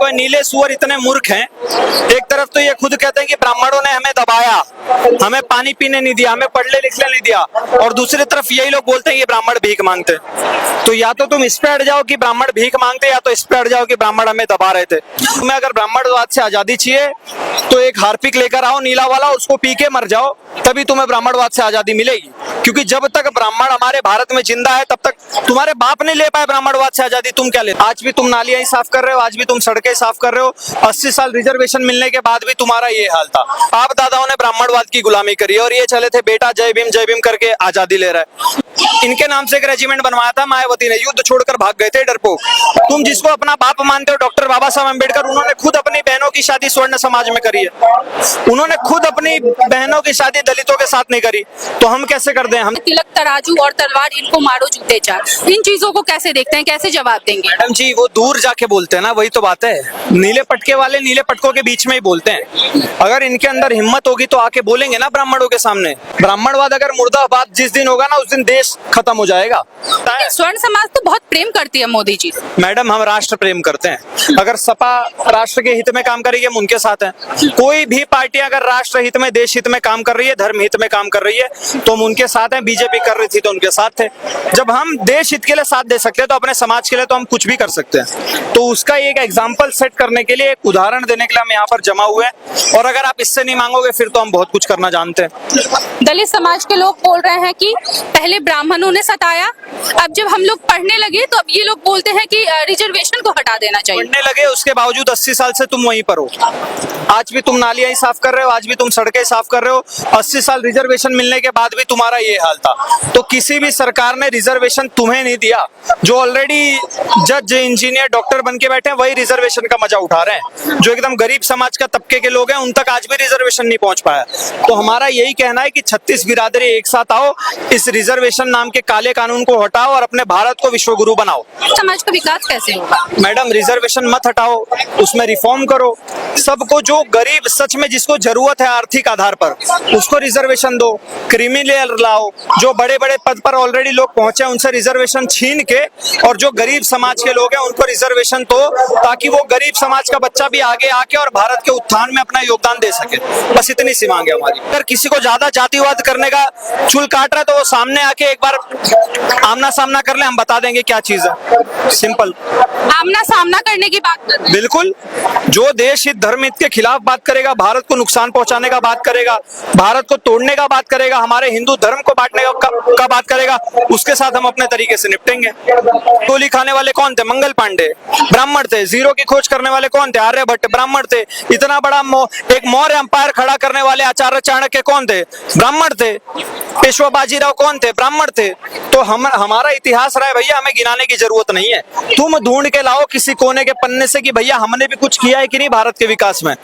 कोई नीले सुअर इतने मूर्ख हैं, एक तरफ तो ये खुद कहते हैं कि ब्राह्मणों ने हमें दबाया, हमें पानी पीने नहीं दिया, हमें पढ़ने लिखने नहीं दिया, और दूसरी तरफ यही लोग बोलते हैं ये ब्राह्मण भीख मांगते। तो या तो तुम इस पे अड़ जाओ कि ब्राह्मण भीख मांगते, या तो इस पे अड़ जाओ कि ब्राह्मण हमें दबा रहे थे। तुम्हें अगर ब्राह्मणवाद से आजादी चाहिए तो एक हार्पिक लेकर आओ नीला वाला, उसको पी के मर जाओ, तभी तुम्हें ब्राह्मणवाद से आजादी मिलेगी। क्योंकि जब तक ब्राह्मण हमारे भारत में जिंदा है तब तक तुम्हारे बाप नहीं ले पाए ब्राह्मणवाद से आजादी, तुम क्या ले? आज भी तुम नालियां ही साफ कर रहे हो, आज भी तुम सड़कें साफ कर रहे हो। 80 साल रिजर्वेशन मिलने के बाद भी तुम्हारा ये हाल था। आप दादाओं ने ब्राह्मणवाद की गुलामी करी और ये चले थे बेटा जय भीम करके आजादी ले रहा है। इनके नाम से एक रेजिमेंट बनवाया था मायावती ने, युद्ध छोड़कर भाग गए थे डरपोक। तुम जिसको अपना बाप मानते हो डॉक्टर बाबा साहब अम्बेडकर, उन्होंने खुद अपनी बहनों की शादी स्वर्ण समाज में करी है। उन्होंने खुद अपनी बहनों की शादी दलितों के साथ नहीं करी, तो हम कैसे कर दें? हम तिलक तराजू और तलवार, इनको मारो जूते चार, इन चीजों को कैसे देखते हैं, कैसे जवाब देंगे? मैडम जी वो दूर जाके बोलते हैं ना, वही तो बात है। नीले पटके वाले नीले पटकों के बीच में ही बोलते हैं। अगर इनके अंदर हिम्मत होगी तो आके बोलेंगे ना ब्राह्मणों के सामने। ब्राह्मणवाद अगर मुर्दाबाद जिस दिन होगा ना, उस दिन देश खत्म हो जाएगा। स्वर्ण समाज तो बहुत प्रेम करती है मोदी जी। मैडम हम राष्ट्र प्रेम करते हैं। अगर सपा राष्ट्र के हित में काम करेगी हम उनके साथ हैं। कोई भी पार्टी अगर राष्ट्र हित में, देश हित में काम कर रही है, धर्म हित में काम कर रही है, तो हम उनके साथ हैं। बीजेपी कर रही थी तो उनके साथ थे। जब हम देश हित के लिए साथ दे सकते हैं तो अपने समाज के लिए तो हम कुछ भी कर सकते हैं। तो उसका एक एग्जाम्पल सेट करने के लिए, एक उदाहरण देने के लिए हम यहाँ पर जमा हुए हैं। और अगर आप इससे नहीं मांगोगे फिर तो हम बहुत कुछ करना जानते हैं। दलित समाज के लोग बोल रहे हैं कि पहले ब्राह्मणों ने सताया, अब जब हम लोग पढ़ने लगे तो अब ये लोग बोलते हैं कि रिजर्वेशन को हटा देना चाहिए। पढ़ने लगे उसके बावजूद 80 साल से तुम वहीं पर हो। आज भी तुम नालियां ही साफ कर रहे हो, आज भी तुम सड़कें साफ कर रहे हो। 80 साल रिजर्वेशन मिलने के बाद भी तुम्हारा ये हाल था। तो किसी भी सरकार ने रिजर्वेशन तुम्हें नहीं दिया। जो ऑलरेडी जज, इंजीनियर, डॉक्टर बन के बैठे हैं वही रिजर्वेशन का मजा उठा रहे हैं। जो एकदम गरीब समाज का तबके के लोग हैं उन तक आज भी रिजर्वेशन नहीं पहुंच पाया। तो हमारा यही कहना है कि 36 बिरादरी एक साथ आओ, इस रिजर्वेशन नाम के काले कानून को हटाओ और अपने भारत को विश्वगुरु बनाओ। समाज का विकास कैसे होगा? मैडम रिजर्वेशन मत हटाओ, उसमें रिफॉर्म करो। सबको, जो गरीब सच में जिसको जरूरत है आर्थिक आधार पर, उसको रिजर्वेशन दो। क्रिमिनल लाओ, जो बड़े बड़े पद पर ऑलरेडी लोग पहुंचे उनसे रिजर्वेशन छीन के, और जो गरीब समाज के लोग हैं उनको रिजर्वेशन दो, ताकि वो गरीब समाज का बच्चा भी आगे आके और भारत के उत्थान में अपना योगदान दे सके। बस इतनी सी मांग है हमारी। अगर किसी को ज्यादा जातिवाद करने का चुल काट रहा है तो वो सामने आके एक बार आमना सामना कर ले, हम बता देंगे क्या चीज है। सिंपल आमना सामना करने की बात कर रहे हैं। बिल्कुल। जो देश हित धर्म हित के खिलाफ बात करेगा, भारत को नुकसान पहुंचाने का बात करेगा, भारत को तोड़ने का बात करेगा, हमारे हिंदू धर्म को बांटने का बात करेगा, उसके साथ हम अपने तरीके से निपटेंगे। गोली खाने वाले कौन थे? मंगल पांडे, ब्राह्मण थे। जीरो की खोज करने वाले कौन थे? आर्यभट्ट, ब्राह्मण थे। इतना बड़ा एक मौर्य अंपायर खड़ा करने वाले आचार्य चाणक्य कौन थे? ब्राह्मण थे। पेशवा बाजीराव कौन थे? ब्राह्मण थे। तो हमारा इतिहास रहा है भैया, हमें गिनाने की जरूरत नहीं है। तुम ढूंढ के लाओ किसी कोने के पन्ने से कि भैया हमने भी कुछ किया है कि नहीं भारत के विकास में।